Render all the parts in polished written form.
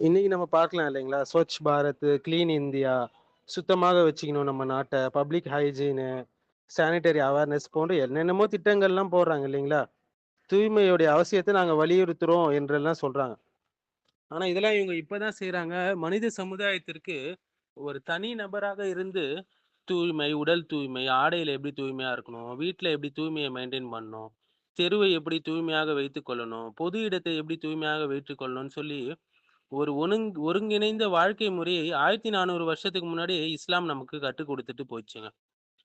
இன்னைக்கு நம்ம பார்க்கலாம் இல்லைங்களா? ஸ்வச் பாரத், கிளீன் இந்தியா, சுத்தமாக வச்சுக்கணும் நம்ம நாட்ட, பப்ளிக் ஹைஜீனு, சானிட்டரி அவேர்னஸ் போன்ற என்னென்னமோ திட்டங்கள்லாம் போடுறாங்க இல்லைங்களா? தூய்மையுடைய அவசியத்த நாங்க வலியுறுத்துறோம் என்றெல்லாம் சொல்றாங்க. ஆனா இதெல்லாம் இவங்க இப்பதான் செய்றாங்க. மனித சமுதாயத்திற்கு ஒரு தனி நபராக இருந்து தூய்மை, உடல் தூய்மை, ஆடையில எப்படி தூய்மையா இருக்கணும், வீட்ல எப்படி தூய்மைய மெயின்டெயின் பண்ணணும், தெருவை எப்படி தூய்மையாக வைத்துக் கொள்ளணும், பொது இடத்தை எப்படி தூய்மையாக வைத்துக் கொள்ளணும்னு சொல்லி ஒரு ஒருங்கிணைந்த வாழ்க்கை முறையை 1400 வருஷத்துக்கு முன்னாடி இஸ்லாம் நமக்கு கற்றுக் குடுத்துட்டு போச்சுங்க.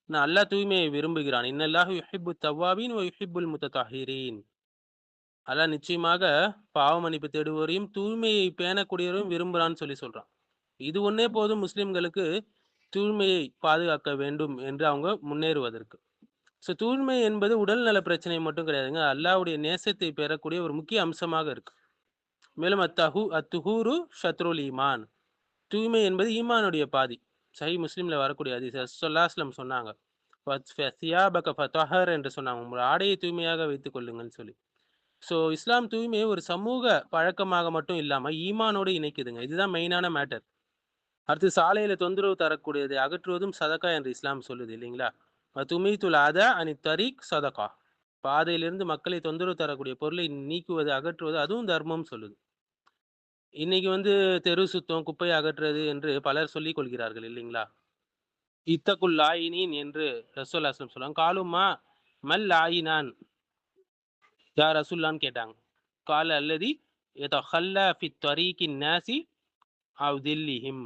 அல்லாஹ் தூய்மையை விரும்புகிறான். இன்னல்லாஹு யுஹிப்புத் தவ்வாபீன் வ யுஹிப்புல் முத்தத்தஹிரீன். அல்லாஹ் நிச்சயமாக பாவ மன்னிப்பு தேடுவோரையும், தூய்மையை பேணக்கூடியவரையும் விரும்புறான்னு சொல்றான். இது ஒண்ணே போதும் முஸ்லிம்களுக்கு தூய்மையை பாதுகாக்க வேண்டும் என்று அவங்க முன்னேறுவதற்கு. தூய்மை என்பது உடல் நல பிரச்சனை மட்டும் கிடையாதுங்க. அல்லாஹ்வுடைய நேசத்தை பெறக்கூடிய ஒரு முக்கிய அம்சமாக இருக்கு. மேலும் அத்துஹூரு ஷத்ருல் ஈமான். தூய்மை என்பது ஈமானுடைய பாதி. சஹீஹ் முஸ்லிம்ல வரக்கூடிய ஹதீஸ். ஸல்லல்லாஹு அலைஹி வஸல்லம் சொன்னாங்க. "சியாபக ஃபதஹர்" என்று சொன்னாங்க. உங்கள் ஆடையை தூய்மையாக வைத்துக் கொள்ளுங்கள்ன்னு சொல்லி. இஸ்லாம் தூய்மையை ஒரு சமூக பழக்கமாக மட்டும் இல்லாம ஈமானோடு இணைக்குதுங்க. இதுதான் மெயினான மேட்டர். அடுத்து சாலையில தொந்தரவு தரக்கூடியதை அகற்றுவதும் சதக்கா என்று இஸ்லாம் சொல்லுது இல்லைங்களா? துமீத்துல் அதா அனி தரீக் சதகா. பாதையிலிருந்து மக்களை தொந்தரவு தரக்கூடிய பொருளை நீக்குவது, அகற்றுவது அதுவும் தர்மம் சொல்லுது. இன்னைக்கு தெரு சுத்தம், குப்பையை அகற்றுறது என்று பலர் சொல்லிக் கொள்கிறார்கள் இல்லைங்களா? இத்தகுல் லாயினீன் என்று ரசூலுல்லாஹி ஸல்லல்லாஹு அலைஹி வஸல்லம் சொல்றாங்க. காலுமா மல் லாயினான் யா ரசூலுல்லாஹ்ன்னு கேட்டாங்க. கால அல்லதி யதஹல்லா ஃபித் தரீகின் நாசி அவ் தில்லிஹிம்.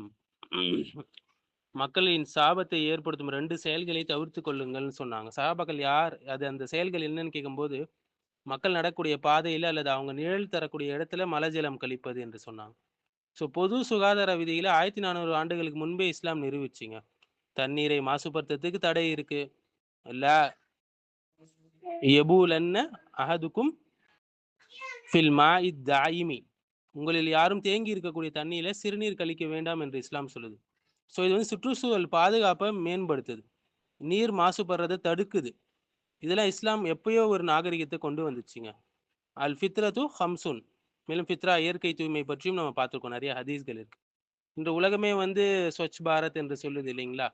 மக்களின் சாபத்தை ஏற்படுத்தும் 2 செயல்களை தவிர்த்துக் கொள்ளுங்கள்ன்னு சொன்னாங்க. சஹாபாக்கள் யார்? அந்த செயல்கள் என்னன்னு கேட்கும்போது, மக்கள் நடக்கக்கூடிய பாதையில அல்லது அவங்க நிழல் தரக்கூடிய இடத்துல மலஜலம் கழிப்பது என்று சொன்னாங்க. பொது சுகாதார விதிகள 1400 ஆண்டுகளுக்கு முன்பே இஸ்லாம் நிரூபிச்சுங்க. தண்ணீரை மாசுபடுத்துறதுக்கு தடை இருக்கு. லா யபூலன்ன அஹதுக்கும் ஃபில் மாஇத் தாயிமி. உங்களில் யாரும் தேங்கி இருக்கக்கூடிய தண்ணீல சிறுநீர் கழிக்க வேண்டாம் என்று இஸ்லாம் சொல்லுது. இது சுற்றுச்சூழல் பாதுகாப்ப மேம்படுத்துது. நீர் மாசுபடுறத தடுக்குது. இதெல்லாம் இஸ்லாம் எப்பயோ ஒரு நாகரிகத்த கொண்டு வந்துச்சுங்க. அல் ஃபித்ரத்து ஹம்சுன். மேலும் ஃபித்ரா இயற்கை தூய்மை பற்றியும் நம்ம பார்த்துருக்கோம். நெறைய ஹதீஸ்கள் இருக்கு. இந்த உலகமே ஸ்வச் பாரத் என்று சொல்லுது இல்லைங்களா?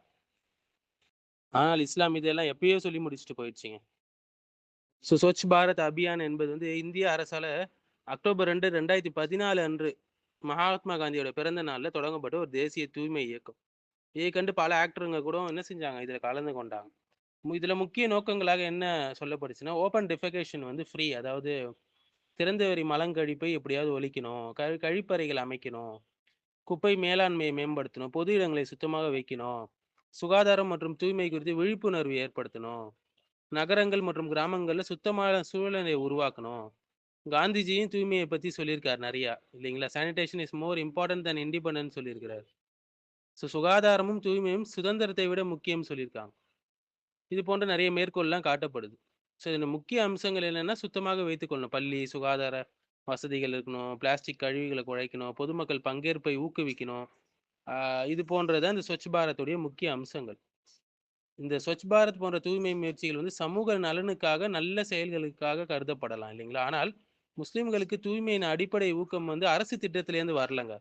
ஆனால் இஸ்லாம் இதெல்லாம் எப்பயோ சொல்லி முடிச்சுட்டு போயிடுச்சுங்க. ஸ்வச் பாரத் அபியான் என்பது இந்திய அரசால அக்டோபர் 2, 2014 அன்று மகாத்மா காந்தியோட பிறந்த நாள்ல தொடங்கப்பட்ட ஒரு தேசிய தூய்மை இயக்கம். இதை கண்டு பல ஆக்டருங்க கூட என்ன செஞ்சாங்க? இதுல கலந்து கொண்டாங்க. இதுல முக்கிய நோக்கங்களாக என்ன சொல்லப்பட்டுச்சுன்னா, ஓப்பன் டெஃபெகேஷன் ஃப்ரீ. அதாவது திறந்தவெளி மலங்கழிப்பை எப்படியாவது ஒழிக்கணும். கழிப்பறைகள் அமைக்கணும். குப்பை மேலாண்மையை மேம்படுத்தணும். பொது இடங்களை சுத்தமாக வைக்கணும். சுகாதாரம் மற்றும் தூய்மை குறித்து விழிப்புணர்வு ஏற்படுத்தணும். நகரங்கள் மற்றும் கிராமங்கள்ல சுத்தமான சூழலை உருவாக்கணும். காந்திஜியும் தூய்மையை பத்தி சொல்லியிருக்காரு நெறையா இல்லைங்களா? Sanitation is more important then independence சொல்லியிருக்கிறார். சுகாதாரமும் தூய்மையும் சுதந்திரத்தை விட முக்கியம் சொல்லியிருக்காங்க. இது போன்ற நிறைய மேற்கோள்லாம் காட்டப்படுது. இதுல முக்கிய அம்சங்கள் என்னன்னா, சுத்தமாக வைத்துக்கொள்ளணும். பள்ளி, சுகாதார வசதிகள் இருக்கணும். பிளாஸ்டிக் கழிவுகள குறைக்கணும். பொதுமக்கள் பங்கேற்பை ஊக்குவிக்கணும். ஆ இது போன்றது அந்த ஸ்வச் பாரத்துடைய முக்கிய அம்சங்கள். இந்த ஸ்வச் பாரத் போன்ற தூய்மை முயற்சிகள் சமூக நலனுக்காக, நல்ல செயல்களுக்காக கருதப்படலாம் இல்லைங்களா? ஆனால் முஸ்லிம்களுக்கு தூய்மையின் அடிப்படை ஊக்கம் அரசு திட்டத்திலேருந்து வரலங்க.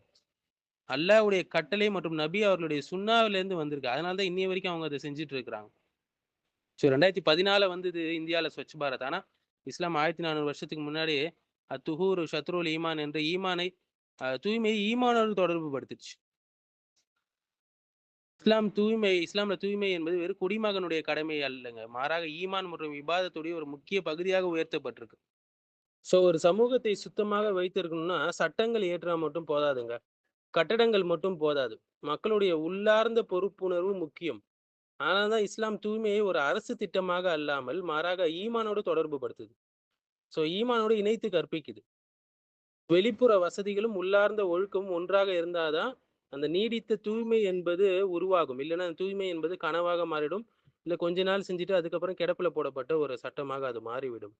அல்லாஹ்வுடைய கட்டளை மற்றும் நபி அவர்களுடைய சுன்னாவிலேருந்து வந்திருக்கு. அதனால தான் இன்னைய வரைக்கும் அவங்க அத செஞ்சுட்டு இருக்கிறாங்க. 2014 வந்தது இந்தியால ஸ்வச் பாரத். ஆனா, இஸ்லாம் 1400 வருஷத்துக்கு முன்னாடியே அத்துஹூரு ஷத்ருல் ஈமான் என்ற ஈமானை தூய்மையை ஈமானோடு தொடர்பு படுத்துச்சு. இஸ்லாம்ல தூய்மை என்பது வெறும் குடிமகனுடைய கடமை அல்லங்க. மாறாக ஈமான் மற்றும் இபாதத்துடைய ஒரு முக்கிய பகுதியாக உயர்த்தப்பட்டிருக்கு. ஒரு சமூகத்தை சுத்தமாக வைத்திருக்கணும்னா, சட்டங்கள் இயற்றா மட்டும் போதாதுங்க. கட்டடங்கள் மட்டும் போதாது. மக்களுடைய உள்ளார்ந்த பொறுப்புணர்வு முக்கியம். அதனால தான் இஸ்லாம் தூய்மையை ஒரு அரசு திட்டமாக அல்லாமல், மாறாக ஈமானோடு தொடர்பு படுத்துது. ஈமானோடு இணைத்து கற்பிக்குது. வெளிப்புற வசதிகளும், உள்ளார்ந்த ஒழுக்கமும் ஒன்றாக இருந்தா தான், அந்த நீடித்த தூய்மை என்பது உருவாகும். இல்லன்னா தூய்மை என்பது கனவாக மாறிடும். இல்ல கொஞ்ச நாள் செஞ்சுட்டு அதுக்கப்புறம் கிடப்புல போடப்பட்ட ஒரு சட்டமாக அது மாறிவிடும்.